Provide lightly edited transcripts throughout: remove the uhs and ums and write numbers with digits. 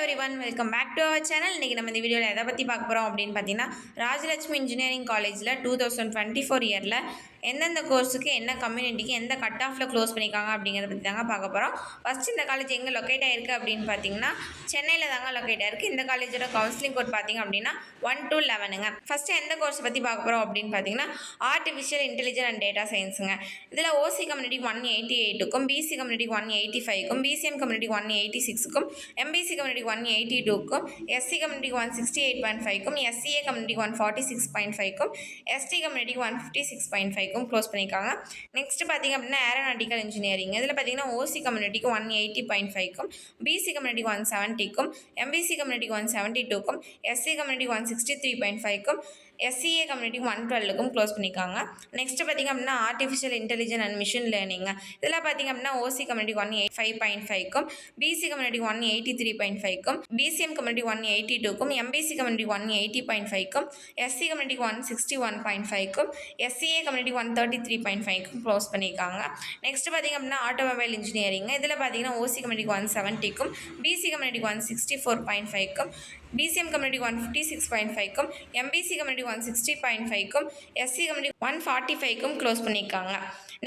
Everyone welcome back to our channel. இன்றைக்கி நம்ம இந்த வீடியோவில் எதை பற்றி பார்க்க போகிறோம் அப்படின்னு பார்த்தீங்கன்னா, ராஜலட்சுமி இன்ஜினியரிங் காலேஜில் 2024 இயரில் எந்தெந்த கோர்ஸுக்கு என்ன கம்யூனிட்டிக்கு எந்த கட் ஆஃபில் க்ளோஸ் பண்ணியிருக்காங்க அப்படிங்கிறத பற்றி தாங்க பார்க்க போகிறோம். ஃபஸ்ட்டு இந்த காலேஜ் எங்கே லொக்கேட் ஆகிருக்கு அப்படின்னு பார்த்தீங்கன்னா, சென்னையில் தாங்க லொக்கேட் ஆகிருக்கு. இந்த காலேஜோட கவுன்சிலிங் கோட் பார்த்தீங்க அப்படின்னா 1 to 11ங்க. ஃபஸ்ட்டு எந்த கோர்ஸ் பற்றி பார்க்க போகிறோம் அப்படின்னு பார்த்தீங்கன்னா, ஆர்டிஃபிஷியல் இன்டெலிஜென்ஸ் அண்ட் டேட்டா சயின்ஸுங்க. இதில் ஓசி கம்யூனிட்டிக்கு 188க்கும், பிசி கம்யூனிட்டிக்கு 185க்கும், பிசிஎம் கம்யூனிட்டிக்கு 186க்கும், எம்பிசி கம்யூனிட்டிக்கு 182க்கும், எஸ்சி கம்யூனிட்டிக்கு 168.5க்கும், எஸ்சிஏ கம்யூனிட்டிக்கு 146.5க்கும், எஸ்டி கம்யூனிட்டிக்கு 156.5க்கும் க்ளோஸ் பண்ணியிருக்காங்க. நெக்ஸ்ட் பார்த்தீங்க அப்படின்னா ஏரோநாட்டிக்கல் இன்ஜினியரிங். இதில் பார்த்தீங்கன்னா ஓசி கம்யூனிட்டிக்கு 180.5க்கும், பிசி கம்யூனிட்டிக்கு 170க்கும், எம்பிசி கம்யூனிட்டிக்கு 172க்கும், எஸ்சி கம்யூனிட்டிக்கு 163.5க்கும், எஸ்சிஏ கம்யூனிட்டி 112க்கும் க்ளோஸ் பண்ணியிருக்காங்க. நெக்ஸ்ட் பார்த்திங்க அப்படின்னா ஆர்டிஃபிஷியல் இன்டெலிஜென்ஸ் அண்ட் மிஷின் லேர்னிங்க. இதில் பார்த்திங்க அப்படின்னா ஓசி கம்யூனிட்டி 185.5க்கும், பிசி கம்யூனிட்டி 183.5க்கும், பிசிஎம் கம்யூனிட்டி 182க்கும், எம்பிசி கம்யூனிட்டி 180.5க்கும், எஸ்சி கம்யூனிட்டி 161.5க்கும், எஸ்சிஏ கம்யூனிட்டி 133.5க்கும் க்ளோஸ் பண்ணியிருக்காங்க. நெக்ஸ்ட் பார்த்திங்க அப்படின்னா ஆட்டோமொபைல் இன்ஜினியரிங். இதில் பார்த்திங்கன்னா ஓசி கம்யூனிட்டி 170க்கும், பிசி கம்யூனிட்டி 164.5க்கும், பிசிஎம் கம்யூனிட்டி 156.5க்கும், எம்பிசி கம்யூனிட்டி 160.5க்கும், எஸ்சி கம்யூனிட்டி 145க்கும் க்ளோஸ் பண்ணியிருக்காங்க.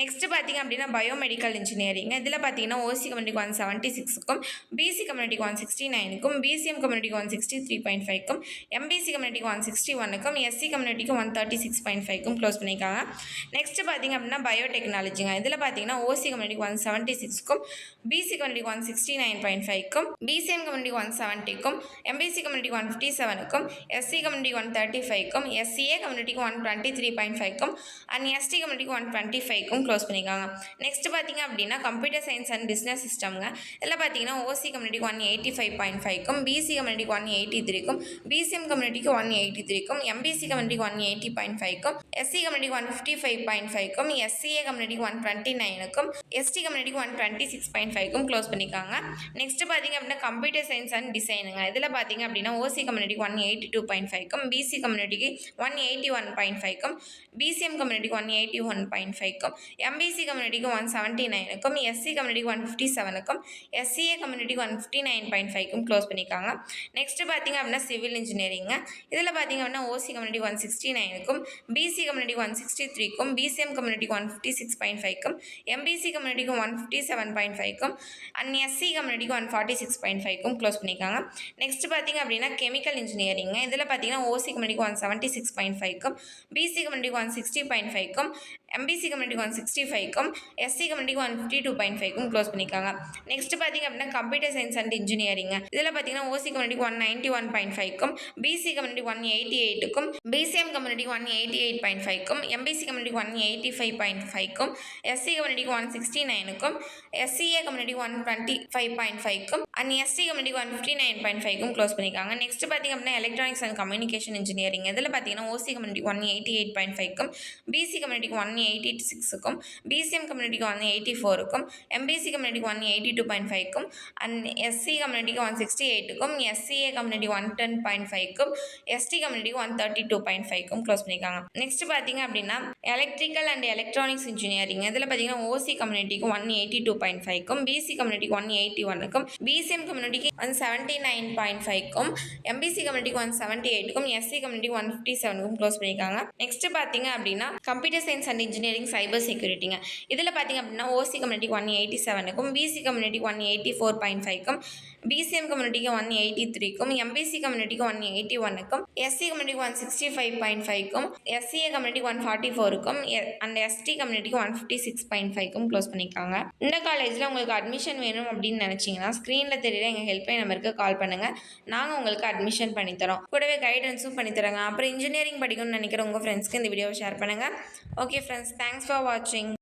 நெக்ஸ்ட் பார்த்திங்க அப்படின்னா பயோமெடிக்கல் இன்ஜினியரிங். இதில் பார்த்தீங்கன்னா ஓசி கம்யூனிட்டி 176க்கும், பிசி கம்யூனிட்டிக்கு 169க்கும், பிசிஎம் கம்யூனிட்டிக்கு 163.5க்கும், எம்பிசி கம்யூனிட்டிக்கு 161க்கும், எஸ்சி கம்யூனிட்டிக்கு 136.5க்கும் க்ளோஸ் பண்ணியிருக்காங்க. நெக்ஸ்ட் பார்த்திங்க அப்படின்னா பயோடெக்னாலஜிங்க. இதில் பார்த்தீங்கன்னா ஓசி கம்யூனிட்டிக்கு 176க்கும், பிசி கம்யூனிட்டிக்கு 169.5க்கும், பிசிஎம் கம்யூனிட்டி 170க்கும், எம்பிசி கம்யூனிட்டி 157க்கும், எஸ்சி கம்யூனிட்டி 135க்கும், எஸ்சிஏ கம்யூனிட்டிக்கு 123.5க்கும், அண்ட் எஸ்டி கம்யூனிட்டிக்கு 125க்கும் க்ளோஸ் பண்ணியிருக்காங்க. நெக்ஸ்ட் பார்த்தீங்க அப்படின்னா கம்ப்யூட்டர் சயின்ஸ் அண்ட் பிஸ்னஸ் சிஸ்டம்ங்க. இதில் பார்த்தீங்கன்னா ஓசி கம்யூனிட்டிக்கு 185.5க்கும், பிசி கம்யூனிட்டிக்கு 183க்கும், பிசிஎம் கம்யூனிட்டிக்கு 183க்கும், எம்பிசி கம்யூனிட்டிக்கு 180.5க்கும், எஸ்சி கம்யூனிட்டிக்கு 155.5க்கும், எஸ்சிஏ கம்யூனிட்டிக்கு 129க்கும், எஸ்டி கம்யூனிட்டிக்கு 126.5க்கும் க்ளோஸ் பண்ணியிருக்காங்க. நெக்ஸ்ட் பார்த்தீங்க அப்படின்னா கம்ப்யூட்டர் சயின்ஸ் அண்ட் டிசைனுங்க. இதில் பார்த்தீங்க அப்படின்னா ஓசி கம்யூனிட்டிக்கு 182.5க்கும், பிசி கம்யூனிட்டிக்கு 181.5க்கும், பிசிஎம் கம்யூனிட்டிக்கு 181.5க்கும், எம்பிசி கம்யூனிட்டிக்கு 179க்கும், எஸ்சி கம்யூனிட்டிக்கு 157க்கும், எஸ்சிஏ கம்யூனிட்டிக்கு 159.5க்கும் க்ளோஸ் பண்ணியிருக்காங்க. நெக்ஸ்ட் பார்த்தீங்க அப்படின்னா சிவில் இன்ஜினியரிங்க. இதில் பார்த்தீங்க அப்படின்னா ஓசி கம்யூனிட்டி 169க்கும், பிசி கம்யூனிட்டி 163க்கும், பிசிஎம் கம்யூனிட்டிக்கு 156.5க்கும், எம்பிசி கம்யூனிட்டிக்கு 157.5க்கும், அண்ட் எஸ்சி கம்யூனிட்டிக்கு 146.5க்கும் க்ளோஸ் பண்ணியிருக்காங்க. நெக்ஸ்ட் பார்த்தீங்க அப்படின்னா கெமிக்கல் இன்ஜினியரிங்க. இதில் பார்த்தீங்கன்னா ஓசி கம்யூனிட்டிக்கு 176.5க்கும், பிசி கம்யூனிட்டிக்கு 160.5க்கும், எம்பிசி கம்யூனிட்டிக்கு 165க்கும், எஸ்சி கம்யூனிட்டிக்கு 152.5க்கும் க்ளோஸ் பண்ணியிருக்காங்க. நெக்ஸ்ட் பார்த்தீங்க அப்படின்னா கம்ப்யூட்டர் சயின்ஸ் அண்ட் இன்ஜினியரிங். இதில் பார்த்தீங்கன்னா ஓசி கம்யூனிட்டிக்கு 191.5க்கும், பிசி கம்யூனிட்டி 188க்கும், பிசிஎம் கம்யூனிட்டிக்கு 188.5க்கும், எம்பிசி கம்யூனிட்டிக்கு 185.5க்கும், எஸ்சி கம்யூனிட்டிக்கு 169க்கும், எஸ்சிஏ கம்யூனிட்டி 125.5க்கும், அண்ட் எஸ்டி கம்யூனிட்டிக்கு 159.5க்கும் க்ளோஸ் பண்ணியிருக்காங்க. நெக்ஸ்ட் பார்த்தீங்க அப்படின்னா எலக்ட்ரானிக்ஸ் அண்ட் கம்யூனிகேஷன் இன்ஜினியரிங். இதில் பார்த்தீங்கன்னா ஓசி கம்யூனிட்டி 188.5க்கும், பிசி கம்யூனிட்டிக்கு 186க்கும், பிசிஎம் கம்யூனிட்டிக்கு 184க்கும், எம்பிசி கம்யூனிட்டிக்கு 182.5க்கும், அண்ட் எஸ்சி கம்யூனிட்டிக்கு 168க்கும், எஸ்சிஏ கம்யூனிட்டி 110.5க்கும், எஸ்டி கம்யூனிட்டிக்கு 132.5க்கும் க்ளோஸ் பண்ணியிருக்காங்க. நெக்ஸ்ட் பார்த்தீங்க அப்படின்னா எலக்ட்ரிக்கல் அண்ட் எலக்ட்ரானிக்ஸ் இன்ஜினியரிங். இதில் பார்த்தீங்கன்னா ஓசி கம்யூனிட்டிக்கு 182.5க்கும், பிசி கம்யூனிட்டிக்கு 181க்கும், பிசிஎம் கம்யூனிட்டிக்கு 179.5க்கும், எம்பிசி கம்யூனிட்டிக்கு 178க்கும், எஸ்சி கம்யூனிட்டிக்கு 157க்கும் க்ளோஸ் பண்ணியிருக்காங்க. நெக்ஸ்ட் பார்த்தீங்க அப்படின்னா computer science and engineering cyber செக்யூரிட்டிங்க. இதில் பார்த்தீங்க அப்படின்னா ஓசி கம்யூனிட்டிக்கு 187க்கும், பிசி கம்யூனிட்டிக்கு 184.5க்கும், பிசிஎம் கம்யூனிட்டிக்கு 183க்கும், எம்பிசி கம்யூனிட்டிக்கு 181க்கும், எஸ்சி கம்யூனிட்டிக்கு 165.5க்கும், எஸ்சிஏ கம்யூனிட்டிக்கு 144க்கும், அண்ட் எஸ்டி கம்யூனிட்டிக்கு 156.5க்கும் க்ளோஸ் பண்ணியிருக்காங்க. இந்த காலேஜில் உங்களுக்கு அட்மிஷன் வேணும் அப்படின்னு நினச்சிங்கன்னா ஸ்க்ரீனில் தெரியல எங்கள் ஹெல்ப்லைன் நம்பருக்கு கால் பண்ணுங்கள். நாங்கள் உங்களுக்கு அட்மிஷன் பண்ணித்தரோம். கூடவே கைடன்ஸும் பண்ணித்தரோங்க. அப்புறம் இன்ஜினியரிங் படிக்கணும்னு நினைக்கிற உங்கள் ஃப்ரெண்ட்ஸ்க்கு இந்த வீடியோவை ஷேர் பண்ணுங்கள். ஓகே ஃப்ரெண்ட்ஸ், தேங்க்ஸ் ஃபார் வாட்சிங்.